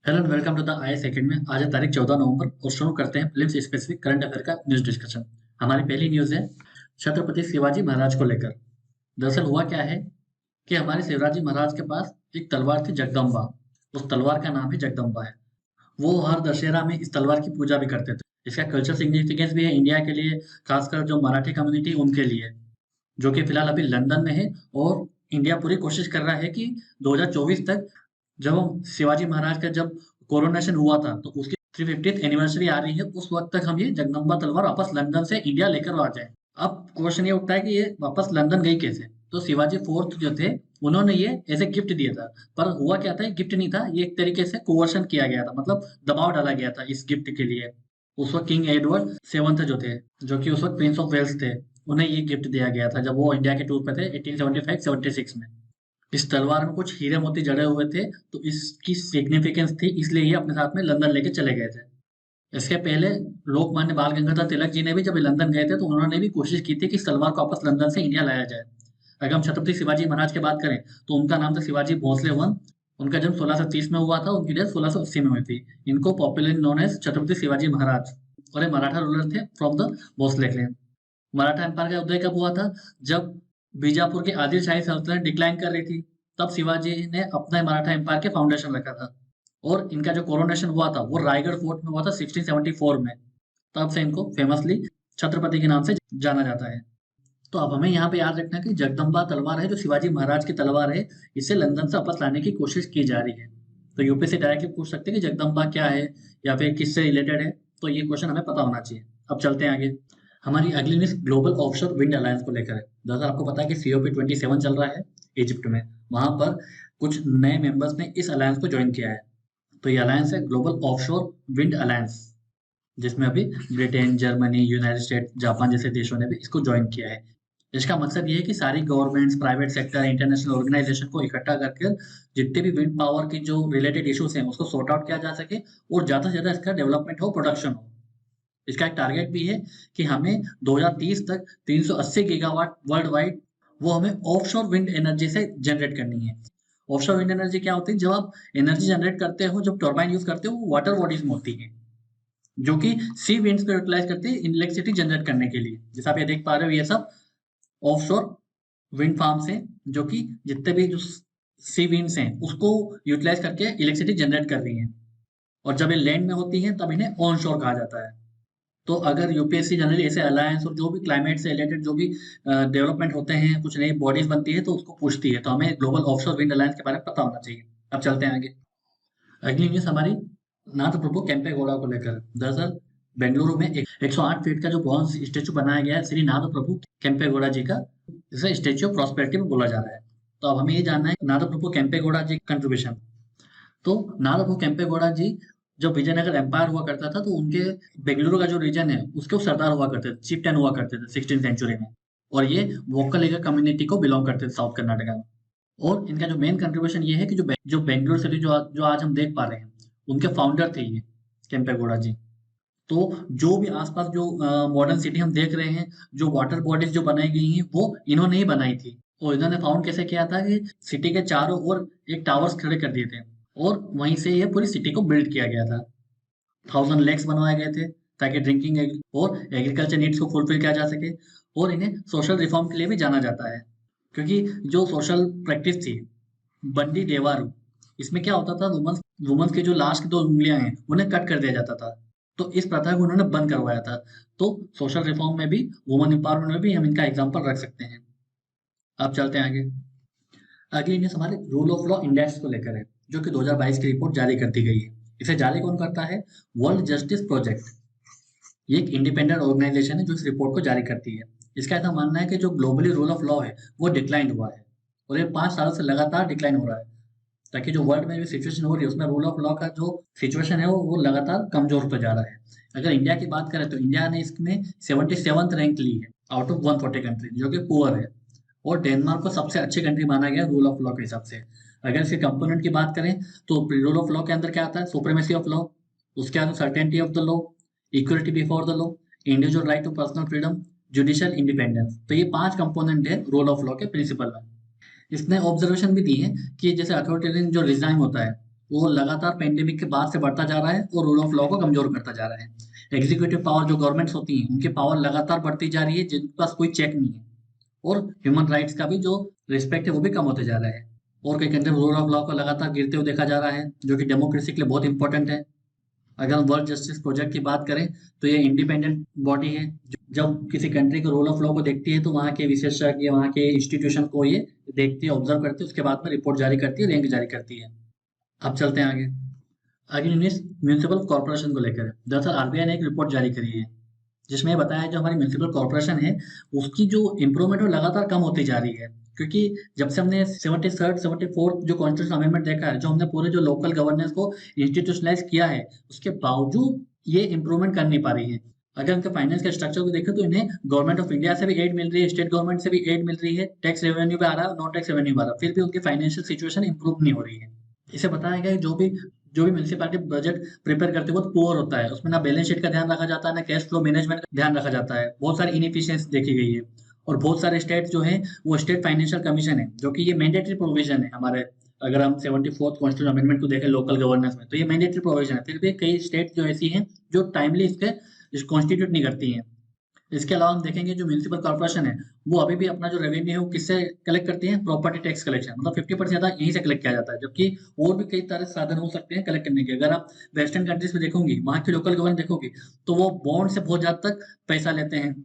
Hello and welcome to the I second में। आज है तारीख 14 नवंबर और शुरू करते हैं फिल्म स्पेसिफिक करंट अफेयर का न्यूज डिस्कशन। हमारी पहली न्यूज है छत्रपति शिवाजी महाराज को लेकर। दरअसल हुआ क्या है कि हमारे शिवाजी महाराज के पास एक तलवार थी जगदम्बा। उस तलवार का नाम है जगदम्बा है। वो हर दशहरा में इस तलवार की पूजा भी करते थे। इसका कल्चर सिग्निफिकेंस भी है इंडिया के लिए, खासकर जो मराठी कम्युनिटी उनके लिए, जो कि फिलहाल अभी लंदन में है। और इंडिया पूरी कोशिश कर रहा है कि 2024 तक, जब शिवाजी महाराज का जब कोरोनेशन हुआ था तो उसकी 350th एनिवर्सरी आ रही है, उस वक्त तक हम ये जगदम्बा तलवार वापस लंदन से इंडिया लेकर आ जाए। अब क्वेश्चन ये उठता है कि ये वापस लंदन गई कैसे। तो शिवाजी फोर्थ जो थे, उन्होंने ये एज ए गिफ्ट दिया था। पर हुआ क्या था, ये गिफ्ट नहीं था, ये एक तरीके से कोवर्शन किया गया था, मतलब दबाव डाला गया था इस गिफ्ट के लिए। उस वक्त किंग एडवर्ड सेवंथ जो थे, जो कि उस वक्त प्रिंस ऑफ वेल्स थे, उन्हें ये गिफ्ट दिया गया था जब वो इंडिया के टूर पे थे 1875-76 में। इस तलवार में कुछ हीरे मोती जड़े हुए थे, तो इसकी सिग्निफिकेंस थी, इसलिए ये अपने साथ में लंदन लेके चले गए थे। इसके पहले लोकमान्य बाल गंगाधर तिलक जी ने भी जब लंदन गए थे तो उन्होंने भी कोशिश की थी कि इस तलवार को वापस लंदन से इंडिया लाया जाए। अगर हम छत्रपति शिवाजी महाराज की बात करें तो उनका नाम था शिवाजी भोसले वन। उनका जन्म 1630 में हुआ था, उनकी डेथ 1680 में हुई थी। इनको popularly known as Chhatrapati Shivaji Maharaj. और ये मराठा रूलर थे from the Bhosale clan. Maratha empire का उदय कब हुआ था, जब बीजापुर की आदिल शाही सल्तनत डिक्लाइन कर रही थी, तब शिवाजी ने अपना मराठा एम्पायर के फाउंडेशन रखा था। और इनका जो कोरोनेशन हुआ था वो रायगढ़ फोर्ट में हुआ था 1674 में। तब से इनको फेमसली छत्रपति के नाम से जाना जाता है। तो अब हमें यहाँ पे याद रखना है कि जगदम्बा तलवार है जो शिवाजी महाराज की तलवार है, इसे लंदन से वापस लाने की कोशिश की जा रही है। तो यूपी से डायरेक्टली पूछ सकते हैं कि जगदम्बा क्या है या फिर किससे रिलेटेड है। तो ये क्वेश्चन हमें पता होना चाहिए। अब चलते हैं आगे। हमारी अगली news global offshore wind alliance को लेकर है। दरअसल आपको पता है कि COP27 चल रहा है इजिप्ट में। वहां पर कुछ नए मेंबर्स ने इस अलायंस को ज्वाइन किया है। तो ये अलायंस है ग्लोबल ऑफशोर विंड अलायंस, जिसमें अभी Britain, Germany, United state, Japan जैसे देशों ने भी इसको ज्वाइन किया है। इसका मकसद ये है कि सारी governments, private sector, international organisation को इकट्ठा करके जितने भी विंड पावर की जो रिलेटेड इश्यूज हैं उसको सॉर्ट आउट किया जा सके और ज्यादा से ज्यादा इसका डेवलपमेंट हो, प्रोडक्शन हो। इसका एक टारगेट भी है कि हमें 2030 तक 380 गीगावाट वर्ल्ड वाइड, वो हमें ऑफशोर विंड एनर्जी से जनरेट करनी है। ऑफशोर विंड एनर्जी क्या होती है, जब आप एनर्जी जनरेट करते हो, जब टर्बाइन यूज करते हो, वो वाटर बॉडीज में होती है जो कि सी विंड्स को यूटिलाइज करते हैं इलेक्ट्रिसिटी जनरेट करने के लिए। जैसा आप ये देख पा रहे हो, ये सब ऑफशोर विंड फार्म्स हैं जो कि जितने भी जो सी विंड्स हैं उसको यूटिलाइज करके इलेक्ट्रिसिटी जनरेट कर रही हैं। और जब ये लैंड में होती हैं तब इन्हें ऑन शोर कहा जाता है। तो अगर यूपीएससी जनरली ऐसे अलायंस और जो भी क्लाइमेट से रिलेटेड जो भी डेवलपमेंट होते हैं, कुछ नई बॉडीज बनती है तो उसको पूछती है। तो हमें ग्लोबल ऑफशोर विंड अलायंस के बारे में पता होना चाहिए। अब चलते हैं आगे। अगली न्यूज हमारी नाथ प्रभु केम्पेगौड़ा को लेकर। दरअसल बेंगलुरु में एक 108 फीट का जो ब्रॉन्ज स्टेचू बनाया गया है श्री नाथ प्रभु केम्पेगौड़ा जी का, इसे स्टेचू ऑफ प्रॉस्पेरिटी में बोला जा रहा है। तो अब हमें ये जानना है नाथ प्रभु केम्पेगौड़ा जी कंट्रीब्यूशन। तो नाथ प्रभु केम्पेगौड़ा जी जब विजयनगर एम्पायर हुआ करता था तो उनके बेंगलुरु का जो रीजन है उसके वो सरदार हुआ करते थे, चीफ टेन हुआ करते थे 16th सेंचुरी में। और ये वोक्कलिगा कम्युनिटी को बिलोंग करते थे साउथ कर्नाटका में। और इनका जो मेन कंट्रीब्यूशन ये है कि जो बेंगलुरु सिटी जो आज हम देख पा रहे हैं, उनके फाउंडर थे ये केम्पेगौड़ा जी। तो जो भी आसपास जो मॉडर्न सिटी हम देख रहे हैं, जो वाटर बॉडीज जो बनाई गई हैं वो इन्होंने ही बनाई थी। और इन्होंने फाउंड कैसे किया था कि सिटी के चारों ओर एक टावर्स खड़े कर दिए थे और वहीं से ये पूरी सिटी को बिल्ड किया गया था। 1000 लेक्स बनवाए गए थे ताकि ड्रिंकिंग और एग्रीकल्चर नीड्स को फुलफिल किया जा सके। और इन्हें सोशल रिफॉर्म के लिए भी जाना जाता है, क्योंकि जो सोशल प्रैक्टिस थी बंडी देवारू, इसमें क्या होता था, वुमन्स वुमन्स के जो लास्ट की 2 उंगलियां हैं उन्हें कट कर दिया जाता था। तो इस प्रथा को उन्होंने बंद करवाया था। तो सोशल रिफॉर्म में भी, वुमन एम्पावरमेंट में भी हम इनका एग्जाम्पल रख सकते हैं। अब चलते हैं आगे। अगली न्यूज हमारे रूल ऑफ लॉ इंडेक्स को लेकर है, जो कि 2022 की रिपोर्ट जारी कर दी गई है। इसे जारी कौन करता है, वर्ल्ड जस्टिस प्रोजेक्ट। ये एक इंडिपेंडेंट ऑर्गेनाइजेशन है जो इस रिपोर्ट को जारी करती है। इसका ऐसा मानना है कि जो ग्लोबली रूल ऑफ लॉ है वो डिक्लाइन हुआ है और ये 5 सालों से लगातार डिक्लाइन हो रहा है। ताकि जो वर्ल्ड में जो सिचुएशन हो रही है उसमें रूल ऑफ लॉ का जो सिचुएशन है वो लगातार कमजोर होता जा रहा है। अगर इंडिया की बात करें तो इंडिया ने इसमें 77th रैंक ली है आउट ऑफ 140 कंट्री, जो कि पुअर है। और डेनमार्क को सबसे अच्छी कंट्री माना गया रूल ऑफ लॉ के हिसाब से। अगर इसके कंपोनेंट की बात करें तो रूल ऑफ लॉ के अंदर क्या आता है, सुप्रीमेसी ऑफ लॉ, उसके अंदर certainty of the law, equality before the law, individual right to personal freedom, judicial independence. तो ये 5 कंपोनेंट है रूल ऑफ लॉ के प्रिंसिपल में। इसने ऑब्जर्वेशन भी दी है कि जैसे अथॉरिटेरियन जो रिजाइम होता है वो लगातार पेंडेमिक के बाद से बढ़ता जा रहा है और रूल ऑफ लॉ को कमजोर करता जा रहा है। एग्जीक्यूटिव पावर जो गवर्नमेंट्स होती हैं उनकी पावर लगातार बढ़ती जा रही है जिनके पास कोई चेक नहीं है, और ह्यूमन राइट्स का भी जो रिस्पेक्ट है वो भी कम होते जा रहा है। और कई कंट्री में रूल ऑफ लॉ को लगातार गिरते हुए देखा जा रहा है, जो कि डेमोक्रेसी के लिए बहुत इंपॉर्टेंट है। अगर हम वर्ल्ड जस्टिस प्रोजेक्ट की बात करें तो ये इंडिपेंडेंट बॉडी है। जब किसी कंट्री के रूल ऑफ लॉ को देखती है तो वहाँ के विशेषज्ञ, वहाँ के इंस्टीट्यूशन को ये देखती है, ऑब्जर्व करती है, उसके बाद में रिपोर्ट जारी करती है, रैंक जारी करती है। अब चलते हैं आगे। आगे न्यूज़ म्यूनिसिपल कॉर्पोरेशन को लेकर है। दरअसल आरबीआई ने एक रिपोर्ट जारी करी है जिसमें ये बताया है जो हमारी म्यूनिसिपल कॉर्पोरेशन है उसकी जो इम्प्रूवमेंट वो लगातार कम होती जा रही है। क्योंकि जब से हमने 73rd 74th जो कॉन्स्टिट्यूशन अमेंडमेंट देखा है, जो हमने पूरे जो लोकल गवर्नेंस को इंस्टीट्यूशनलाइज किया है, उसके बावजूद ये इम्प्रूवमेंट कर नहीं पा रही है। अगर उनके फाइनेंस के स्ट्रक्चर को देखें तो इन्हें गवर्नमेंट ऑफ इंडिया से भी एड मिल रही है, स्टेट गवर्नमेंट से भी एड मिल रही है, टैक्स रेवेन्यू भी आ रहा है, नॉन टैक्स रेवेन्यू भी आ रहा है, फिर भी उनकी फाइनेंशियल सिचुएशन इंप्रूव नहीं हो रही है। इसे बताया गया है जो भी म्युनिसिपैलिटी बजट प्रिपेयर करती है बहुत पुअर होता है, उसमें ना बैलेंस शीट का ध्यान रखा जाता है, ना कैश फ्लो मैनेजमेंट का ध्यान रखा जाता है, बहुत सारी इनएफिशिएंसी देखी गई है। और बहुत सारे स्टेट जो है वो स्टेट फाइनेंशियल कमीशन है, जो कि ये मैंडेटरी प्रोविजन है हमारे। अगर हम 74th कॉन्स्टिट्यूशन अमेंडमेंट को देखें लोकल गवर्नेंस में, तो ये मैंडेटरी प्रोविजन है, फिर भी कई स्टेट जो ऐसी हैं जो टाइमली इसके कॉन्स्टिट्यूट नहीं करती हैं। इसके अलावा हम देखेंगे जो म्युनिसिपल कॉर्पोरेशन है वो अभी भी अपना जो रेवेन्यू है वो किससे कलेक्ट करती है, प्रॉपर्टी टैक्स कलेक्शन, मतलब 50% ज्यादा यहीं से कलेक्ट किया जाता है। जबकि और भी कई तरह साधन हो सकते हैं कलेक्ट करने के। अगर आप वेस्टर्न कंट्रीज में देखोगी, वहाँ की लोकल गवर्नमेंट देखोगी, तो वो बॉन्ड से बहुत ज्यादा तक पैसा लेते हैं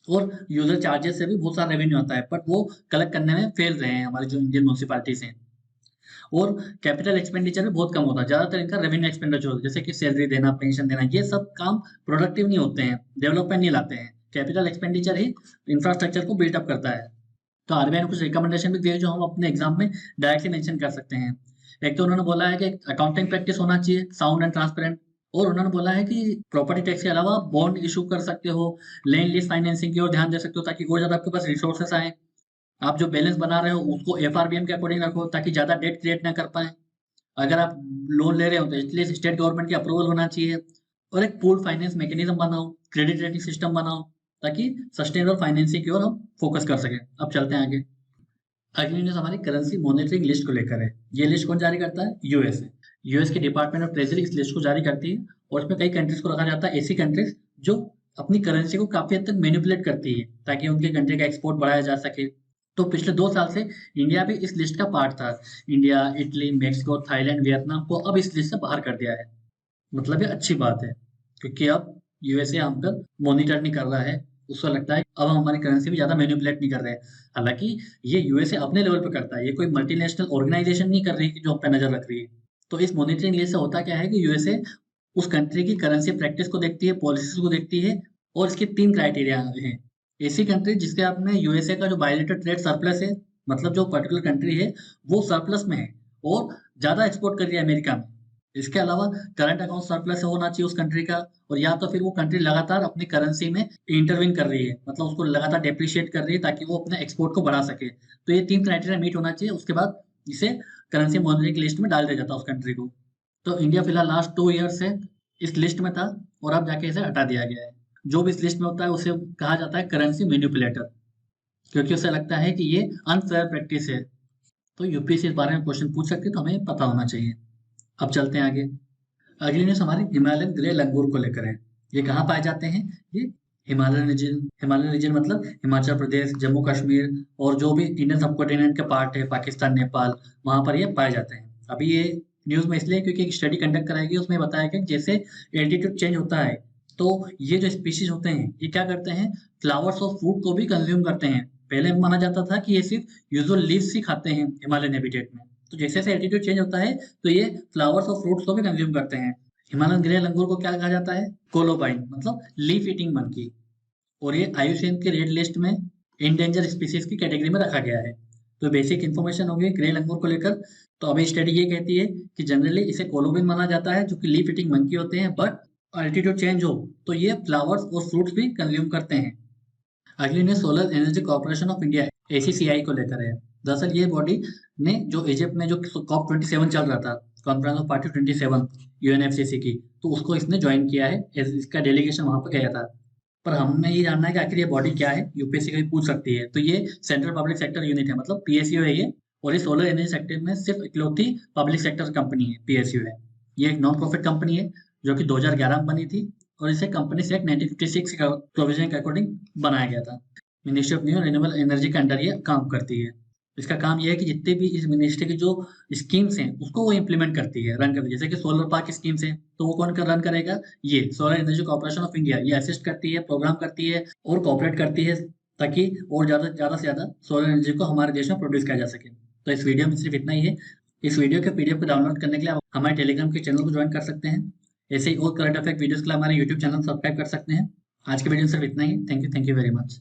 और यूजर चार्जेस से भी बहुत सारा रेवेन्यू आता है, बट वो कलेक्ट करने में फेल रहे हैं हमारी जो इंडियन म्यूनिसिपैलिटीज हैं। और कैपिटल एक्सपेंडिचर भी बहुत कम होता है, ज्यादातर इनका रेवेन्यू एक्सपेंडिचर होता है, जैसे कि सैलरी देना, पेंशन देना, ये सब काम प्रोडक्टिव नहीं होते हैं, डेवलपमेंट नहीं लाते हैं। कैपिटल एक्सपेंडिचर ही इंफ्रास्ट्रक्चर को बिल्डअप करता है। तो आरबीआई ने कुछ रिकमेंडेशन भी दिए जो हम अपने एग्जाम में डायरेक्टली मेंशन कर सकते हैं। एक तो उन्होंने बोला है कि अकाउंटिंग प्रैक्टिस होना चाहिए साउंड एंड ट्रांसपेरेंट। और उन्होंने बोला है कि प्रॉपर्टी टैक्स के अलावा बॉन्ड इशू कर सकते हो, लैंड लीज फाइनेंसिंग की ओर ध्यान दे सकते हो ताकि और ज्यादा आपके पास रिसोर्सेस आए। आप जो बैलेंस बना रहे हो उसको एफआरबीएम के अकॉर्डिंग रखो ताकि ज्यादा डेट क्रिएट ना कर पाए। अगर आप लोन ले रहे हो तो इसलिए स्टेट गवर्नमेंट की अप्रूवल होना चाहिए। और एक पूल फाइनेंस मैकेनिज्म बनाओ, क्रेडिट रेटिंग सिस्टम बनाओ, ताकि सस्टेनेबल फाइनेंसिंग की ओर हम फोकस कर सकें। अब चलते हैं आगे। अगली न्यूज हमारी करेंसी मॉनिटरिंग लिस्ट को लेकर है। ये लिस्ट कौन जारी करता है? यूएसए। यूएस की डिपार्टमेंट ऑफ ट्रेजरी इस लिस्ट को जारी करती है और इसमें कई कंट्रीज को रखा जाता है, ऐसी कंट्रीज जो अपनी करेंसी को काफी हद तक मैनिपुलेट करती है ताकि उनके कंट्री का एक्सपोर्ट बढ़ाया जा सके। तो पिछले 2 साल से इंडिया भी इस लिस्ट का पार्ट था। India, Italy, Mexico, Thailand, Vietnam को अब इस लिस्ट से बाहर कर दिया है। मतलब ये अच्छी बात है क्योंकि अब यूएसए हम पर मॉनिटर नहीं कर रहा है। उसको लगता है अब हम हमारी करेंसी भी ज्यादा मैनिपुलेट नहीं कर रहे हैं। हालांकि ये यूएसए अपने लेवल पे करता है, ये कोई मल्टीनेशनल ऑर्गेनाइजेशन नहीं कर रही कि जो हम पे नजर रख रही है। तो इस मॉनिटरिंग लिस्ट से होता क्या है कि यूएसए उस कंट्री की करेंसी प्रैक्टिस को देखती है, पॉलिसीज को देखती है। और इसके 3 क्राइटेरिया हैं। ऐसी कंट्री जिसके आप में यूएसए का जो बायलेटरल ट्रेड सरप्लस है, मतलब जो पर्टिकुलर कंट्री है वो सरप्लस में है और ज्यादा एक्सपोर्ट कर रही है अमेरिका में। इसके अलावा करंट अकाउंट सरप्लस होना चाहिए उस कंट्री का, और या तो फिर वो कंट्री लगातार अपनी करेंसी में इंटरवीन कर रही है, मतलब उसको लगातार डेप्रिशिएट कर रही है ताकि वो अपने एक्सपोर्ट को बढ़ा सके। तो ये 3 क्राइटेरिया मीट होना चाहिए, उसके बाद इसे करेंसी मॉनिटरिंग लिस्ट में डाल दिया जाता है उस कंट्री को। तो इंडिया फिलहाल लास्ट 2 ईयर से इस लिस्ट में था और अब जाके इसे हटा दिया गया है। जो भी इस लिस्ट में होता है उसे कहा जाता है करेंसी मैनिपुलेटर, क्योंकि उसे लगता है कि ये अनफेयर प्रैक्टिस है। तो यूपीएससी इस बारे में क्वेश्चन पूछ सकते हैं, तो हमें पता होना चाहिए। अब चलते हैं आगे। अगली न्यूज हमारी हिमालयन ग्रे लंगूर को लेकर है। ये कहाँ पाए जाते हैं? ये हिमालयन रीजन मतलब हिमाचल प्रदेश, जम्मू कश्मीर और जो भी इंडियन सबकॉन्टिनेंट के पार्ट है, पाकिस्तान, नेपाल, वहां पर ये पाए जाते हैं। अभी ये न्यूज में इसलिए क्योंकि एक स्टडी कंडक्ट कराई गई, उसमें बताया गया कि जैसे एल्टीट्यूड चेंज होता है तो ये जो स्पीशीज होते हैं ये क्या करते हैं, फ्लावर्स और फ्रूट को भी कंज्यूम करते हैं। पहले माना जाता था कि ये सिर्फ यूजुअल लीव्स ही खाते हैं हिमालयन हैबिटेट में, तो जैसे जैसे एल्टीट्यूड चेंज होता है तो ये फ्लावर्स और फ्रूट्स को भी कंज्यूम करते हैं। हिमालयन ग्रे लंगूर को क्या कहा जाता है? कोलोबाइन, मतलब लीफ ईटिंग मंकी। और ये आईयूसीएन के रेड लिस्ट में इंडेंजर स्पीसीज की कैटेगरी में रखा गया है। तो बेसिक इन्फॉर्मेशन होगी ग्रे लंगूर को लेकर। तो अभी स्टडी ये कहती है कि जनरली इसे कोलोबिन माना जाता है जो कि लीफ ईटिंग मंकी होते हैं, बट अल्टीट्यूड चेंज हो तो ये फ्लावर्स और फ्रूट्स भी कंज्यूम करते हैं। अगली news solar energy corporation of India SECI को लेकर है। दरअसल ये बॉडी ने जो इजिप्ट में जो COP27 चल रहा था, कॉन्फ्रेंस ऑफ पार्टी 27 यूएनएफसीसी की, तो उसको इसने ज्वाइन किया है, इसका डेलीगेशन वहां पर गया था। पर हमें ये जानना है कि आखिर ये बॉडी क्या है, यूपीएससी कभी पूछ सकती है। तो ये सेंट्रल पब्लिक सेक्टर यूनिट है, मतलब पीएसयू है ये, और इस सोलर एनर्जी सेक्टर में सिर्फ इकलौती पब्लिक सेक्टर कंपनी है, पीएसयू है। ये एक नॉन प्रॉफिट कंपनी है जो कि 2011 में बनी थी और इसे कंपनी एक्ट 1956 का प्रोविजन के अकॉर्डिंग बनाया गया था। Ministry of new renewable energy के अंडर ये काम करती है। इसका काम ये है कि जितने भी इस मिनिस्ट्री की जो स्कीम्स हैं उसको वो इम्प्लीमेंट करती है, रन करती है। जैसे कि सोलर पार्क स्कीम्स है तो वो कौन कर रन करेगा, ये solar energy corporation of India ये असिस्ट करती है, प्रोग्राम करती है और कॉपरेट करती है ताकि और ज़्यादा से ज़्यादा सोलर एनर्जी को हमारे देश में प्रोड्यूस किया जा सके। तो इस वीडियो में सिर्फ इतना ही है। इस वीडियो के पीडीएफ को डाउनलोड करने के लिए आप हमारे टेलीग्राम के चैनल को ज्वाइन कर सकते हैं। ऐसे ही और करंट अफेयर वीडियोस के लिए हमारे यूट्यूब चैनल सब्सक्राइब कर सकते हैं। आज के वीडियो में सिर्फ इतना ही। Thank you very much.